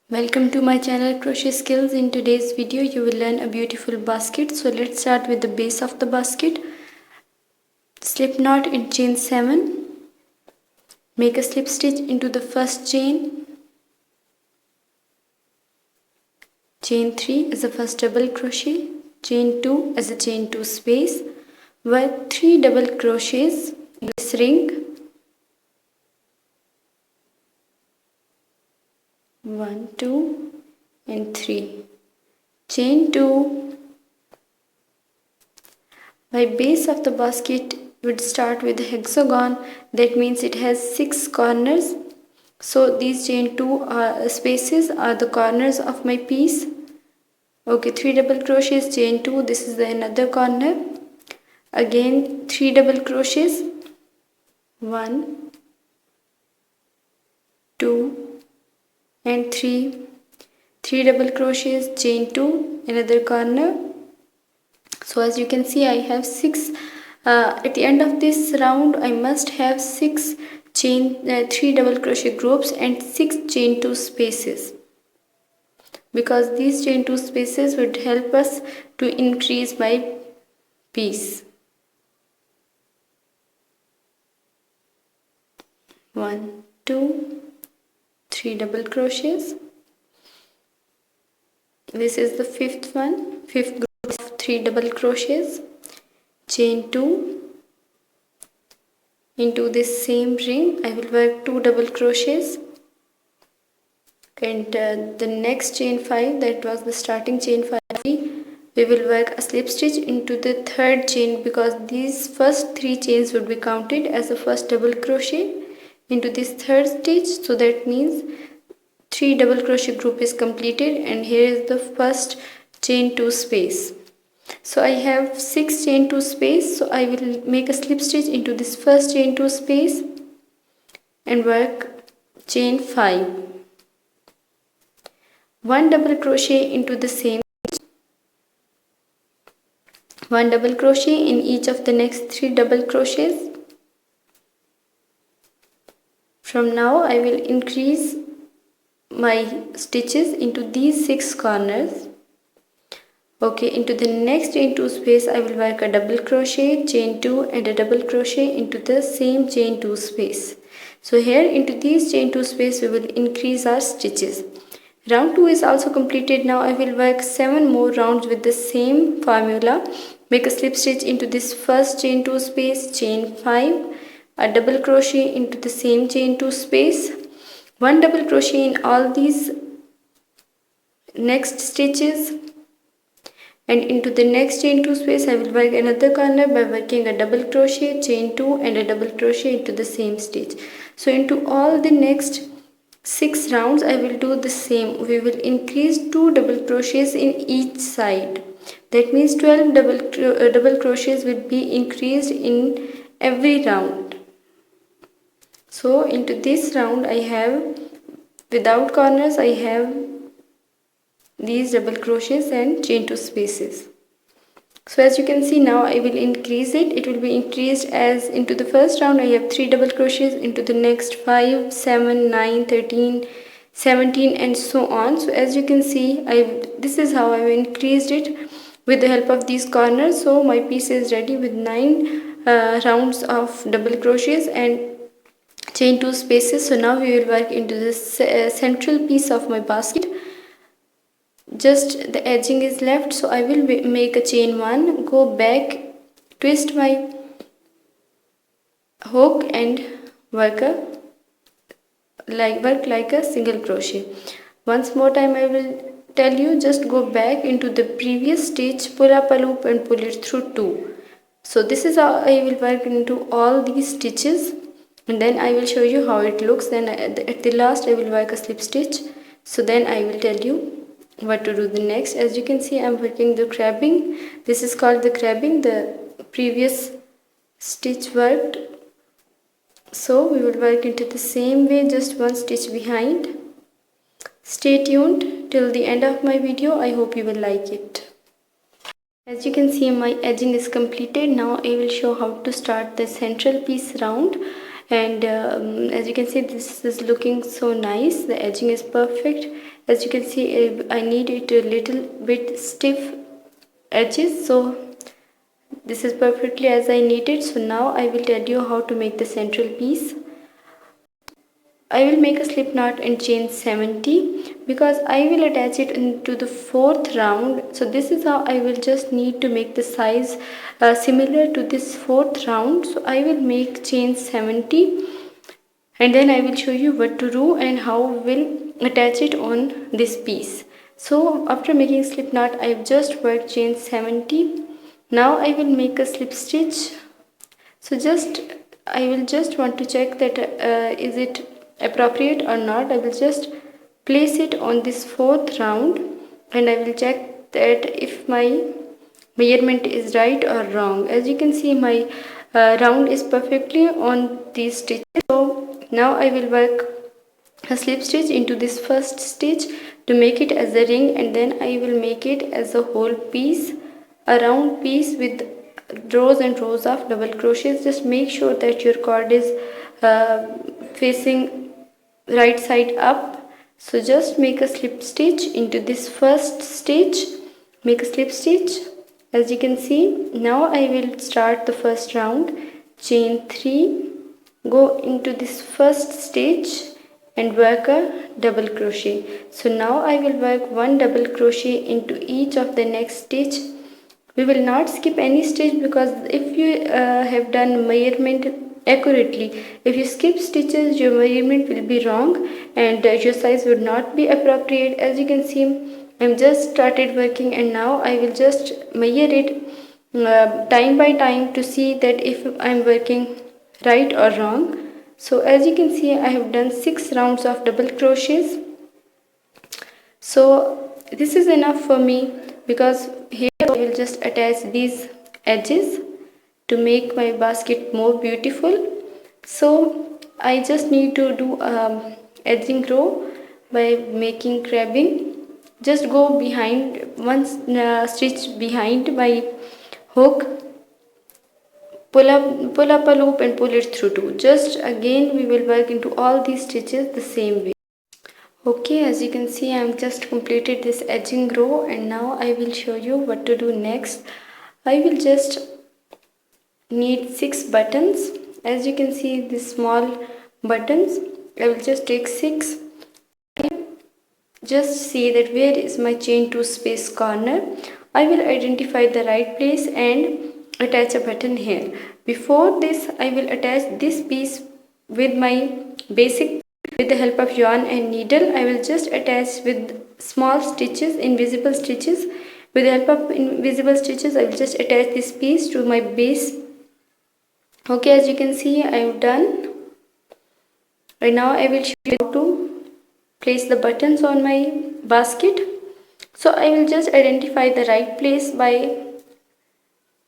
Welcome to my channel Crochet Skills. In today's video you will learn a beautiful basket. So let's start with the base of the basket. Slip knot in chain 7. Make a slip stitch into the first chain. Chain 3 as a first double crochet. Chain 2 as a chain 2 space. Work 3 double crochets in this ring. 1, 2 and 3. Chain 2. My base of the basket would start with a hexagon. That means it has 6 corners. So these chain 2 spaces are the corners of my piece. Okay, 3 double crochets, chain 2, this is the another corner. Again 3 double crochets. 1, 2 and 3. 3 double crochets, chain 2, another corner. So as you can see I have 6 at the end of this round I must have 6 3 double crochet groups and 6 chain 2 spaces, because these chain 2 spaces would help us to increase my piece. 1, 2, 3 double crochets. This is the fifth group of 3 double crochets. Chain 2. Into this same ring I will work 2 double crochets, and the next chain 5, that was the starting chain 5, we will work a slip stitch into the third chain, because these first 3 chains would be counted as the first double crochet into this third stitch. So that means 3 double crochet group is completed, and here is the first chain 2 space. So I have 6 chain 2 space, so I will make a slip stitch into this first chain 2 space and work chain 5. 1 double crochet into the same stitch. 1 double crochet in each of the next 3 double crochets. From now I will increase my stitches into these 6 corners. Okay, into the next chain 2 space I will work a double crochet, chain 2 and a double crochet into the same chain 2 space. So here into these chain 2 space we will increase our stitches. Round 2 is also completed. Now I will work 7 more rounds with the same formula. Make a slip stitch into this first chain 2 space, chain 5, a double crochet into the same chain 2 space, 1 double crochet in all these next stitches, and into the next chain 2 space I will work another corner by working a double crochet, chain 2 and a double crochet into the same stitch. So into all the next 6 rounds I will do the same. We will increase 2 double crochets in each side. That means 12 double crochets will be increased in every round. So into this round I have, without corners, I have these double crochets and chain 2 spaces. So as you can see now I will increase it. It will be increased as into the first round I have 3 double crochets, into the next 5, 7, 9, 13, 17 and so on. So as you can see this is how I have increased it with the help of these corners. So my piece is ready with 9 rounds of double crochets and chain 2 spaces. So now we will work into this central piece of my basket. Just the edging is left, so I will make a chain 1, go back, twist my hook and work like a single crochet. Once more time I will tell you, just go back into the previous stitch, pull up a loop and pull it through 2. So this is how I will work into all these stitches, and then I will show you how it looks. Then at the last I will work a slip stitch. So then I will tell you what to do the next. As you can see I am working the crabbing. This is called the crabbing, the previous stitch worked. So we will work into the same way, just one stitch behind. Stay tuned till the end of my video. I hope you will like it. As you can see my edging is completed. Now I will show how to start the central piece round. and as you can see, this is looking so nice. The edging is perfect. As you can see, I need it a little bit stiff edges, so this is perfectly as I need it. So now I will tell you how to make the central piece. I will make a slip knot in chain 70 because I will attach it into the fourth round. So this is how I will just need to make the size similar to this fourth round. So I will make chain 70 and then I will show you what to do and how we will attach it on this piece. So after making slip knot, I have just worked chain 70. Now I will make a slip stitch. So I will just want to check that is it appropriate or not. I will just place it on this fourth round and I will check that if my measurement is right or wrong. As you can see, my round is perfectly on these stitches. So now I will work a slip stitch into this first stitch to make it as a ring, and then I will make it as a whole piece, a round piece with rows and rows of double crochets. Just make sure that your cord is facing right side up. So just make a slip stitch into this first stitch, make a slip stitch. As you can see, now I will start the first round, chain 3, go into this first stitch and work a double crochet. So now I will work one double crochet into each of the next stitch. We will not skip any stitch because if you have done measurement accurately, if you skip stitches, your measurement will be wrong and your size would not be appropriate. As you can see, I'm just started working and now I will just measure it time by time to see that if I'm working right or wrong. So as you can see, I have done 6 rounds of double crochets. So this is enough for me because here I will just attach these edges to make my basket more beautiful. So I just need to do edging row by making crabbing. Just go behind one stitch behind my hook, pull up a loop and pull it through 2. Just again we will work into all these stitches the same way. Okay, as you can see, I am just completed this edging row and now I will show you what to do next. I will just need 6 buttons. As you can see, these small buttons, I will just take 6. Just see that where is my chain 2 space corner. I will identify the right place and attach a button here. Before this, I will attach this piece with my basic. With the help of yarn and needle, I will just attach with small stitches, invisible stitches. With the help of invisible stitches, I will just attach this piece to my base. Okay, as you can see, I have done. Right now, I will show you how to place the buttons on my basket. So I will just identify the right place by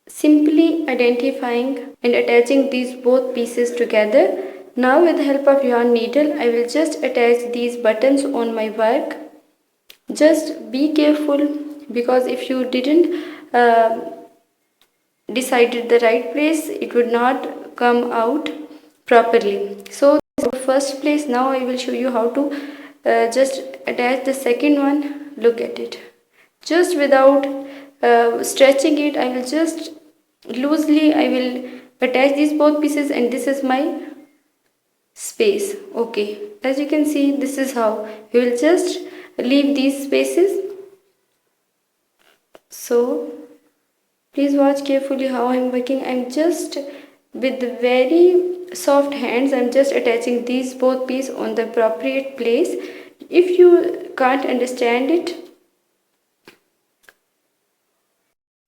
simply identifying and attaching these both pieces together. Now with the help of yarn needle, I will just attach these buttons on my work. Just be careful because if you didn't decided the right place, it would not come out properly. So this is the first place. Now I will show you how to just attach the second one. Look at it. Just without stretching it, I will just loosely I will attach these both pieces and this is my space. Okay, as you can see, this is how you will just leave these spaces. So please watch carefully how I am working. I am just with very soft hands, I am just attaching these both pieces on the appropriate place. If you can't understand it,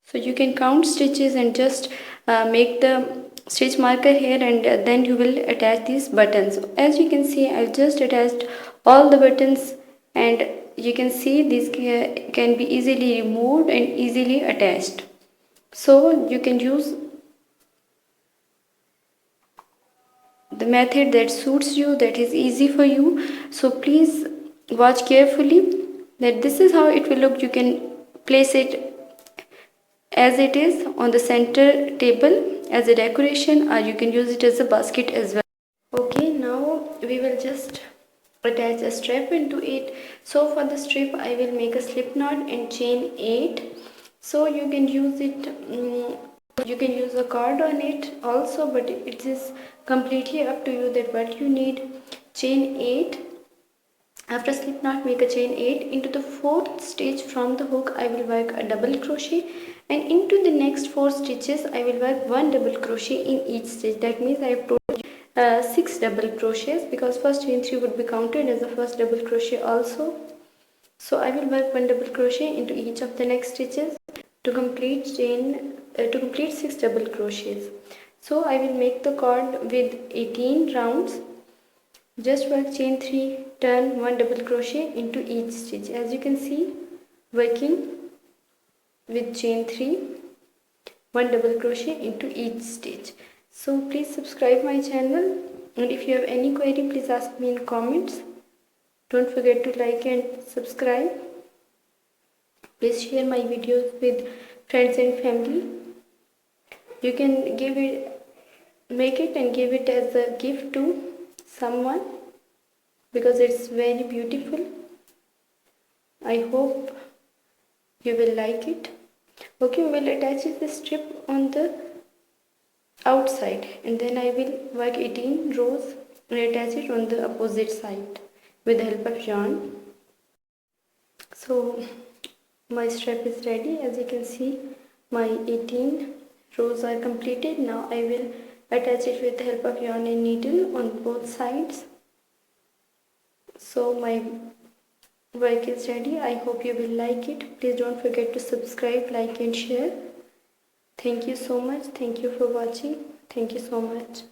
so you can count stitches and just make the stitch marker here and then you will attach these buttons. As you can see, I've just attached all the buttons and you can see these can be easily removed and easily attached. So you can use the method that suits you, that is easy for you. So please watch carefully that this is how it will look. You can place it as it is on the center table as a decoration or you can use it as a basket as well. we will just attach a strap into it. So for the strip I will make a slip knot and chain 8. So you can use it, you can use a cord on it also, but it is completely up to you that what you need. Chain 8. After slip knot, make a chain 8. Into the fourth stitch from the hook I will work a double crochet, and into the next 4 stitches I will work 1 double crochet in each stitch. That means I have told 6 double crochets, because first chain 3 would be counted as the first double crochet also. So I will work 1 double crochet into each of the next stitches to complete 6 double crochets. So I will make the cord with 18 rounds. Just work chain 3, turn 1 double crochet into each stitch. As you can see, working with chain 3, 1 double crochet into each stitch. So please subscribe my channel, and if you have any query, please ask me in comments. Don't forget to like and subscribe. Please share my videos with friends and family. You can make it and give it as a gift to someone, because it's very beautiful. I hope you will like it. Okay, we will attach the strip on the outside, and then I will work 18 rows and attach it on the opposite side with the help of yarn. So my strap is ready. As you can see, my 18 rows are completed. Now I will attach it with the help of yarn and needle on both sides. So my work is ready. I hope you will like it. Please don't forget to subscribe, like and share. Thank you so much. Thank you for watching. Thank you so much.